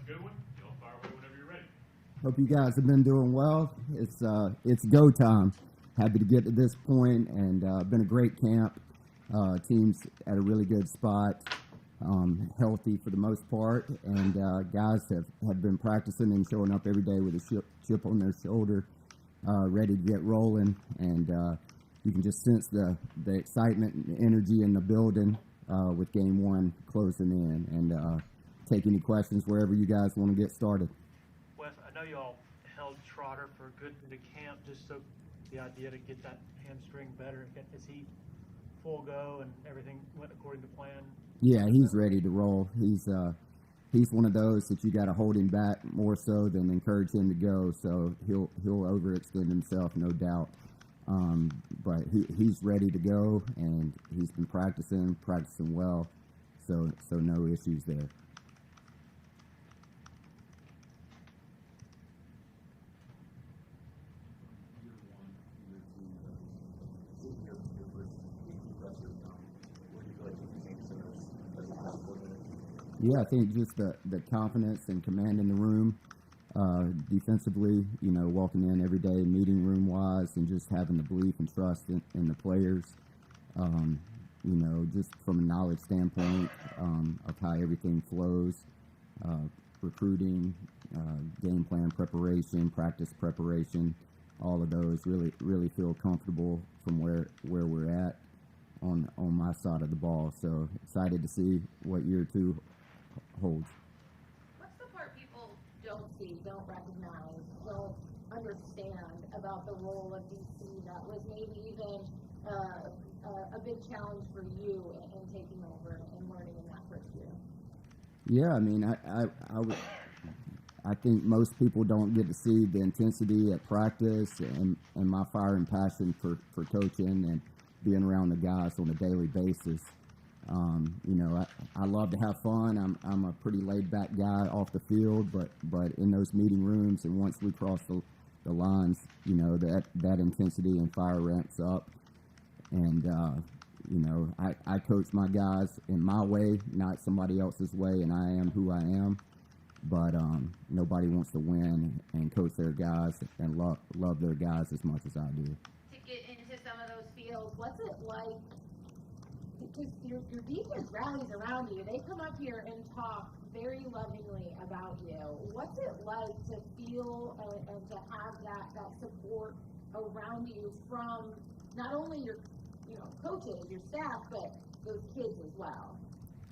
Goodwin. Y'all fire away whenever you're ready. Hope you guys have been doing well. It's go time. Happy to get to this point, and been a great camp. Team's at a really good spot, healthy for the most part, and guys have been practicing and showing up every day with a chip on their shoulder, ready to get rolling. And you can just sense the excitement and energy in the building with Game 1 closing in. And take any questions wherever you guys want to get started. Wes, I know y'all held Trotter for a good bit of camp, just so the idea to get that hamstring better. Is he full go and everything went according to plan? Yeah, he's ready to roll. He's one of those that you got to hold him back more so than encourage him to go. So he'll overextend himself, no doubt. But he's ready to go, and he's been practicing well. So no issues there. Yeah, I think just the confidence and command in the room, defensively, walking in every day, meeting room-wise, and just having the belief and trust in the players, just from a knowledge standpoint of how everything flows, recruiting, game plan preparation, practice preparation, all of those really feel comfortable from where we're at on my side of the ball. So excited to see what year 2 holds. What's the part people don't see, don't recognize, don't understand about the role of DC that was maybe even a big challenge for you in taking over and learning in that first year? Yeah, I mean, I think most people don't get to see the intensity at practice and my fire and passion for coaching and being around the guys on a daily basis. I love to have fun. I'm a pretty laid-back guy off the field, but in those meeting rooms, and once we cross the lines, that intensity and fire ramps up. And I coach my guys in my way, not somebody else's way, and I am who I am. But nobody wants to win and coach their guys and love their guys as much as I do. To get into some of those fields, what's it like? Because your defense rallies around you. They come up here and talk very lovingly about you. What's it like to feel and to have that support around you from not only your coaches, your staff, but those kids as well?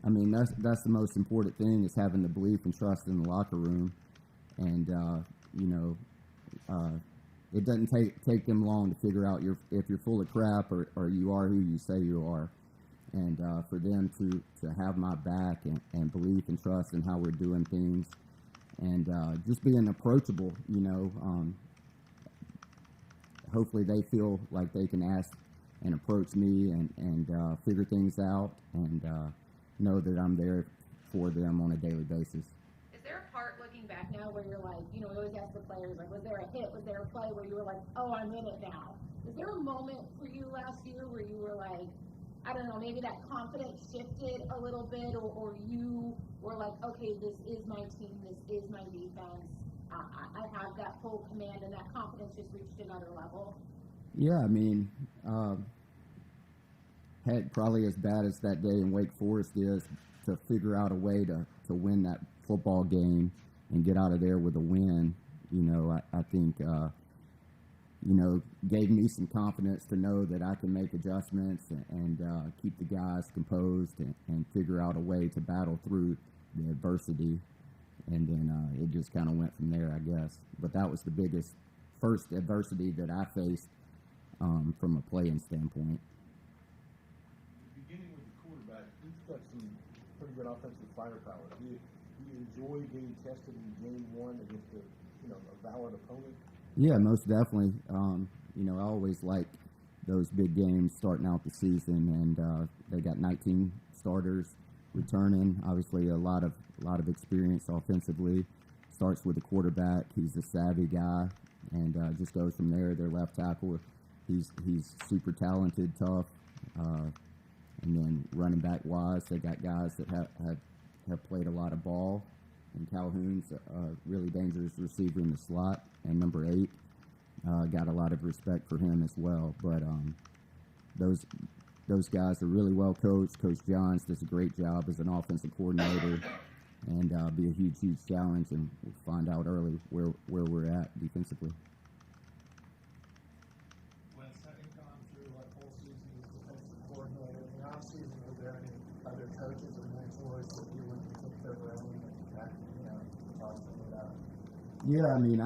I mean, that's the most important thing, is having the belief and trust in the locker room. And, it doesn't take them long to figure out if you're full of crap or you are who you say you are. And for them to have my back and belief and trust in how we're doing things, and just being approachable, hopefully they feel like they can ask and approach me and figure things out, and know that I'm there for them on a daily basis. Is there a part looking back now where you're like, we always ask the players, like, was there a hit, was there a play where you were like, oh, I'm in it now? Is there a moment for you last year where you were like, I don't know, maybe that confidence shifted a little bit, or you were like, okay, this is my team, this is my defense, I have that full command, and that confidence just reached another level? Yeah, I mean, heck, probably as bad as that day in Wake Forest is, to figure out a way to win that football game and get out of there with a win, I think, gave me some confidence to know that I can make adjustments and keep the guys composed and figure out a way to battle through the adversity. And then it just kind of went from there, I guess. But that was the first adversity that I faced from a playing standpoint. Beginning with the quarterback, he's got some pretty good offensive firepower. Do you enjoy being tested in game 1 against a valid opponent? Yeah, most definitely. I always like those big games starting out the season, and they got 19 starters returning. Obviously, a lot of experience offensively. Starts with the quarterback. He's a savvy guy, and just goes from there. Their left tackle, he's super talented, tough, and then running back wise, they got guys that have played a lot of ball, and Calhoun's a really dangerous receiver in the slot, and number 8. Got a lot of respect for him as well. But those guys are really well coached. Coach Johns does a great job as an offensive coordinator, and be a huge challenge, and we'll find out early where we're at defensively. Wes, having gone through like whole season as defensive coordinator, in the offseason, were there any other coaches or mentors that you would take their brain and talk to them about? Yeah, I mean,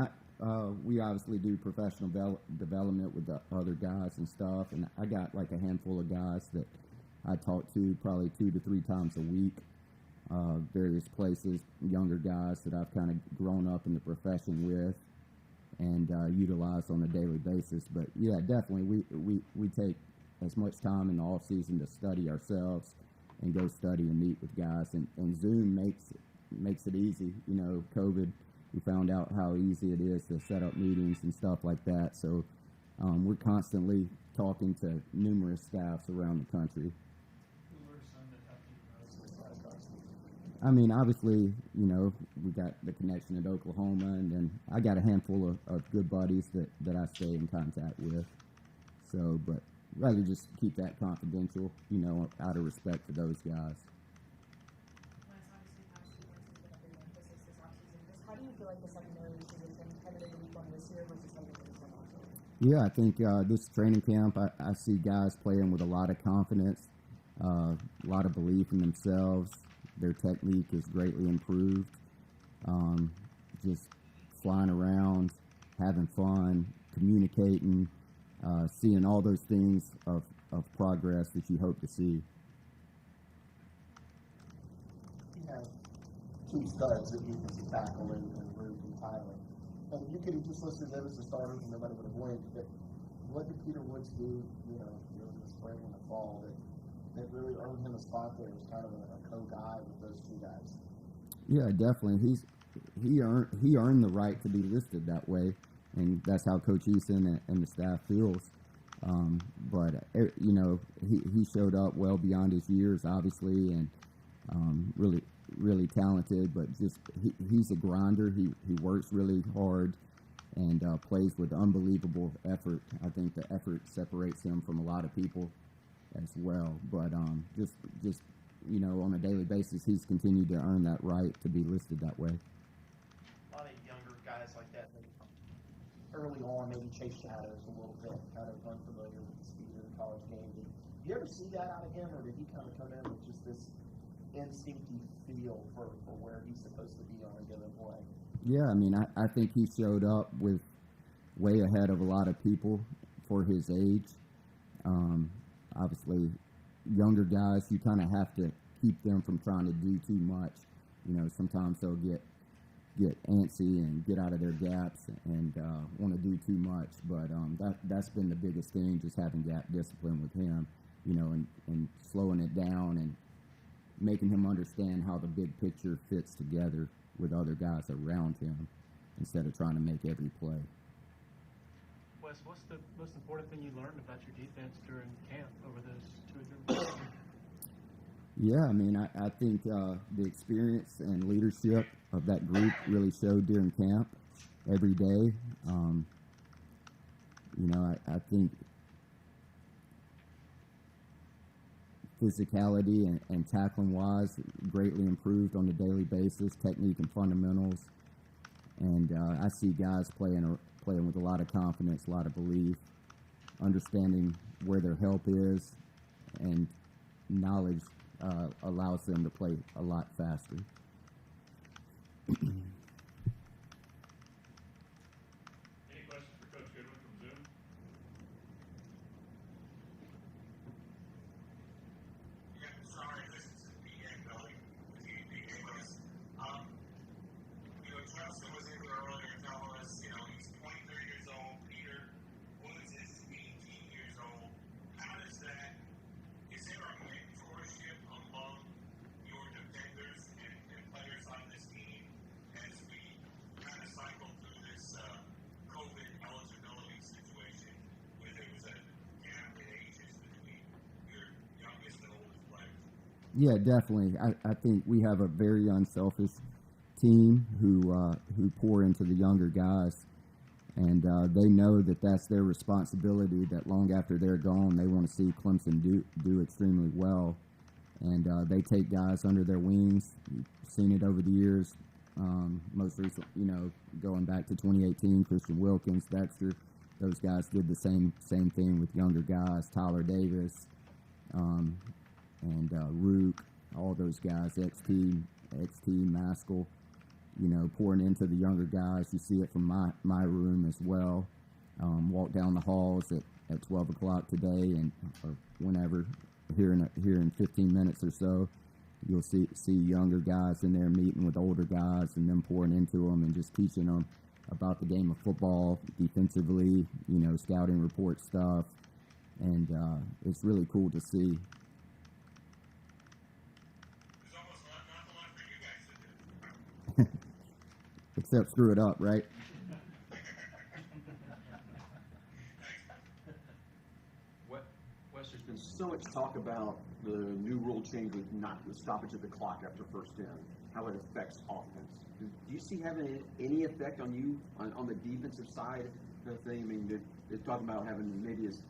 we obviously do professional development with the other guys and stuff, and I got like a handful of guys that I talk to probably 2 to 3 times a week, various places, younger guys that I've kind of grown up in the profession with and utilize on a daily basis. But yeah, definitely we take as much time in the off season to study ourselves and go study and meet with guys, and Zoom makes it easy. COVID, we found out how easy it is to set up meetings and stuff like that. So we're constantly talking to numerous staffs around the country. Who were some that helped you most this last offseason? I mean, obviously, we got the connection at Oklahoma, and then I got a handful of good buddies that I stay in contact with. So, but rather just keep that confidential, out of respect for those guys. Wes, obviously, past 2 months has been a big emphasis this offseason. Just how do you feel like the secondary position headed into week 1 this year versus headed into week 1 last year? Yeah, I think this training camp, I see guys playing with a lot of confidence, a lot of belief in themselves. Their technique is greatly improved. Just flying around, having fun, communicating, seeing all those things of progress that you hope to see. You have 2 studs at defensive tackle in Ruke and Tyler. And you could have just listed them as the starters and nobody would have blinked. But what did Peter Woods do, in the spring and the fall that really earned him a spot there as kind of a co-guy with those 2 guys? Yeah, definitely. He earned the right to be listed that way, and that's how Coach Eason and the staff feels. But he showed up well beyond his years, obviously, and really talented. But just he's a grinder. He works really hard and plays with unbelievable effort. I think the effort separates him from a lot of people as well. But just on a daily basis, he's continued to earn that right to be listed that way. A lot of younger guys like that, early on maybe chase shadows a little bit, kind of unfamiliar with the speed of the college game. Did you ever see that out of him, or did he kind of come in with just this instinctive feel for where he's supposed to be on a given play? Yeah, I mean, I think he showed up with way ahead of a lot of people for his age. Obviously, younger guys, you kind of have to keep them from trying to do too much. Sometimes they'll get antsy and get out of their gaps and want to do too much. But that's been the biggest thing, just having gap discipline with him, and slowing it down and making him understand how the big picture fits together with other guys around him instead of trying to make every play. Wes, what's the most important thing you learned about your defense during camp over those 2 or 3 months? Yeah, I mean, I think the experience and leadership of that group really showed during camp every day. I think physicality and tackling-wise greatly improved on a daily basis, technique and fundamentals. And I see guys playing with a lot of confidence, a lot of belief, understanding where their help is, and knowledge allows them to play a lot faster. Any questions for Coach Goodwin from Zoom? Yeah, sorry, this is BA Building with BA West. Justin was in here earlier telling us, he's 23 years old. Peter Woods is 18 years old. How does that, is there a mentorship among your defenders and players on this team as we kind of cycle through this COVID eligibility situation where there was a gap in ages between your youngest and oldest players? Yeah, definitely. I think we have a very unselfish team who pour into the younger guys, and they know that that's their responsibility. That long after they're gone, they want to see Clemson do extremely well, and they take guys under their wings. You've seen it over the years. Most recently, going back to 2018, Christian Wilkins, Dexter, those guys did the same thing with younger guys. Tyler Davis, and Ruke, all those guys, XT, Maskell, pouring into the younger guys. You see it from my room as well. Walk down the halls at 12 o'clock today, or whenever, here in 15 minutes or so, you'll see younger guys in there meeting with older guys and them pouring into them and just teaching them about the game of football defensively, scouting report stuff, and it's really cool to see. There's almost not a lot for you guys to do. Except screw it up, right? Wes, there's been so much talk about the new rule change with not the stoppage of the clock after first down, how it affects offense. Do you see having any effect on you on the defensive side of the thing? I mean, they're talking about having maybe as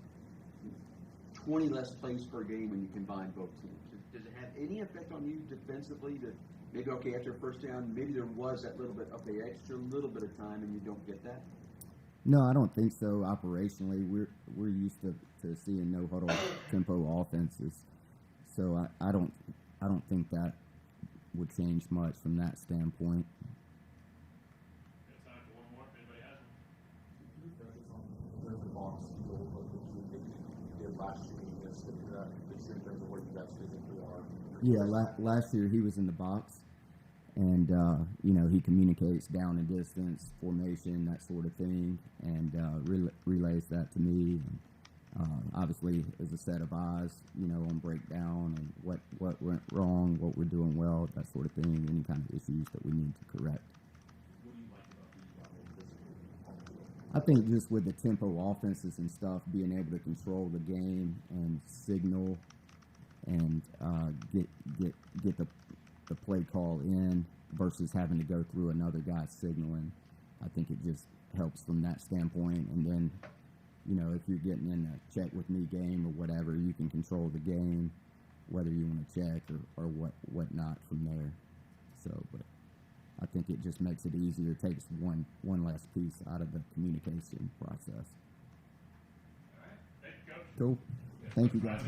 20 less plays per game when you combine both teams. Does it have any effect on you defensively that maybe, okay, after first down, maybe there was that little bit, okay, extra little bit of time and you don't get that? No, I don't think so. Operationally, we're used to seeing no huddle tempo offenses, so I don't think that would change much from that standpoint. Got time for one more if anybody has one. There's the box deal, but that you did last year, this year in terms of where you guys physically are. Yeah, last year he was in the box, and he communicates down and distance, formation, that sort of thing, and relays that to me. And, obviously, as a set of eyes, on breakdown and what went wrong, what we're doing well, that sort of thing, any kind of issues that we need to correct. What do you like about these I think just with the tempo offenses and stuff, being able to control the game and signal and get the play call in versus having to go through another guy signaling, I think it just helps from that standpoint. And then, if you're getting in a check with me game or whatever, you can control the game, whether you want to check or what not from there. So, but I think it just makes it easier, takes one less piece out of the communication process. All right. Thank you, Coach. Cool. Thank you, guys.